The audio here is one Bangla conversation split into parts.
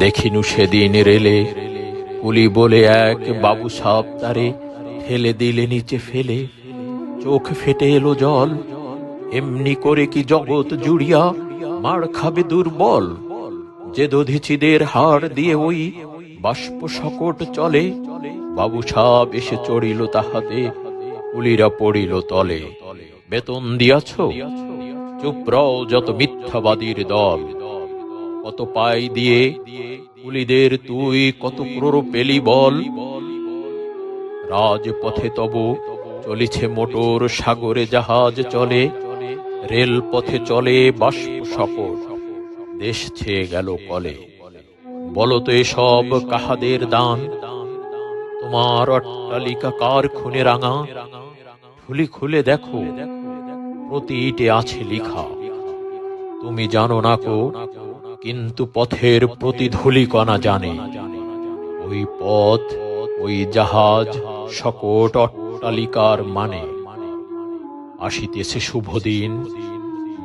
দেখিনু সেদিন রেলে কুলি বলে এক বাবু সাপ তারে ঠেলে দিলে নিচে ফেলে, চোখ ফেটে এলো জল। এমনি করে কি জগৎ জুড়িয়া মার খাবে দুর্বল? যে দধিচিদের হাড় দিয়ে ওই বাষ্প সকট চলে, বাবু সাপ এসে চড়িল তাহাতে, কুলিরা পড়িল তলে। বেতন দিয়াছ? চুপ রও যত মিথ্যাবাদীর দল। কত পাই দিয়ে কুলিদের তুই কত ক্রোড় পেলি বল? রাজপথে তব চলিছে মোটর, সাগরে জাহাজ চলে, রেল পথে চলে বাষ্প সকট, দেশ ছেয়ে গেল কলে। বলতো এসব কাহাদের দান? তোমার অট্টালিকা কার খুনে রাঙা? ঠুলি খুলে দেখো, প্রতি ইটে আছে লিখা। তুমি জানো না কো, কিন্তু পথের প্রতি ধূলিকণা জানে। ওই পথ, ওই জাহাজ, সকট অট্টালিকার মানে। আসিতেছে শুভ দিন,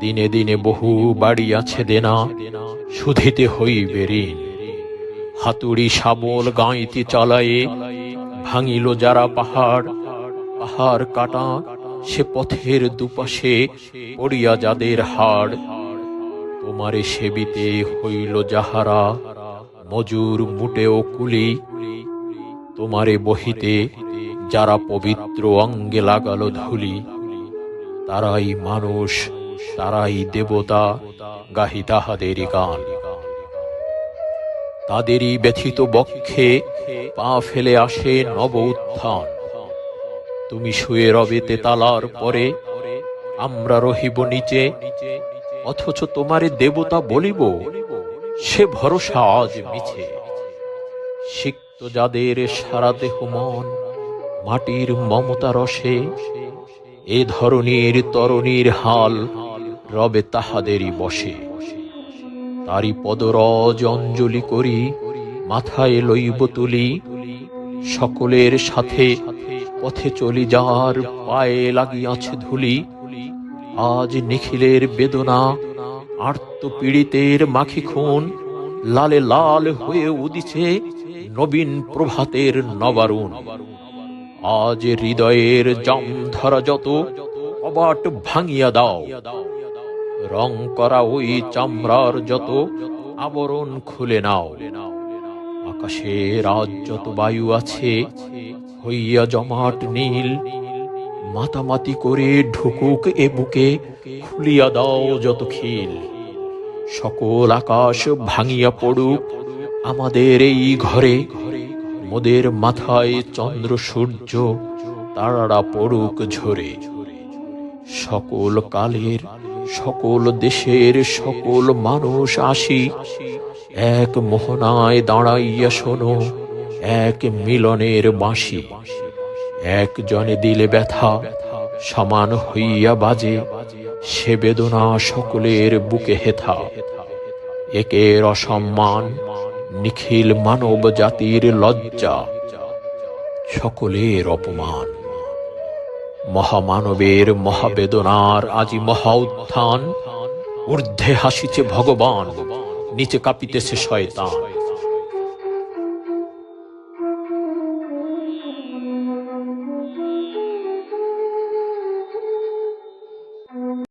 দিনে দিনে বহু বাড়ি আছে দেনা, শুধিতে হইবে ঋণ। হাতুড়ি শাবল গাঁইতি চালায়ে ভাঙিল যারা পাহাড়, পাহাড় কাটা সে পথের দুপাশে পড়িয়া যাদের হাড়। তোমারে সেবিতে হইল যাহারা মজুর মুটেও কুলি, তোমারে বহিতে যারা পবিত্র অঙ্গে লাগালো ধুলি, তারাই মানুষ, তারাই দেবতা, গাহি তাহাদেরই গান। তাদেরই ব্যথিত বক্ষে পা ফেলে আসে নব উত্থান। তুমি শুয়ে রবে তেতালার পরে, আমরা রহিব নিচে, অথচ তোমারে দেবতা বলিব, সে ভরসা আজ মিছে। সিক্ত যাদের সারা দেহ মন মাটির মমতা রসে, এ ধরনীর তরণীর হাল রবে তাহাদেরই বসে। তারি পদরজ অঞ্জলি করি মাথায় লইব তুলি, সকলের সাথে পথে চলি যার পায়ে লাগিয়াছে ধুলি। আজ নিখিলের বেদনা, আর্ত পীড়িতের মাখি খুন, লালে লাল হয়ে উদিছে নবীন প্রভাতের নবারুণ। আজ হৃদয়ের জাম ধরা যত কবাট ভাঙিয়া দাও, রং করা ওই চামড়ার যত আবরণ খুলে নাও। আকাশের আজ যত বায়ু আছে হইয়া জমাট নীল, মাতামাতি করে ঢুকুক এ বুকে, খুলিয়া দাও যত খিল। সকল আকাশ ভাঙিয়া পড়ুক আমাদের এই ঘরে, মোদের মাথায় চন্দ্র সূর্য তারারা পড়ুক ঝরে। সকল কালের, সকল দেশের, সকল মানুষ আসি, এক মোহনায় দাঁড়াইয়া শোনো এক মিলনের বাঁশি। একজনে দিলে ব্যথা সমান হইয়া বাজে, সে বেদনা সকলের বুকে হেথা। একের অসম্মান নিখিল মানব জাতির লজ্জা, সকলের অপমান। মহামানবের মহাবেদনার আজি মহা উত্থান, ঊর্ধ্বে হাসিছে ভগবান, নিচে কাঁপিতেছে শয়তান।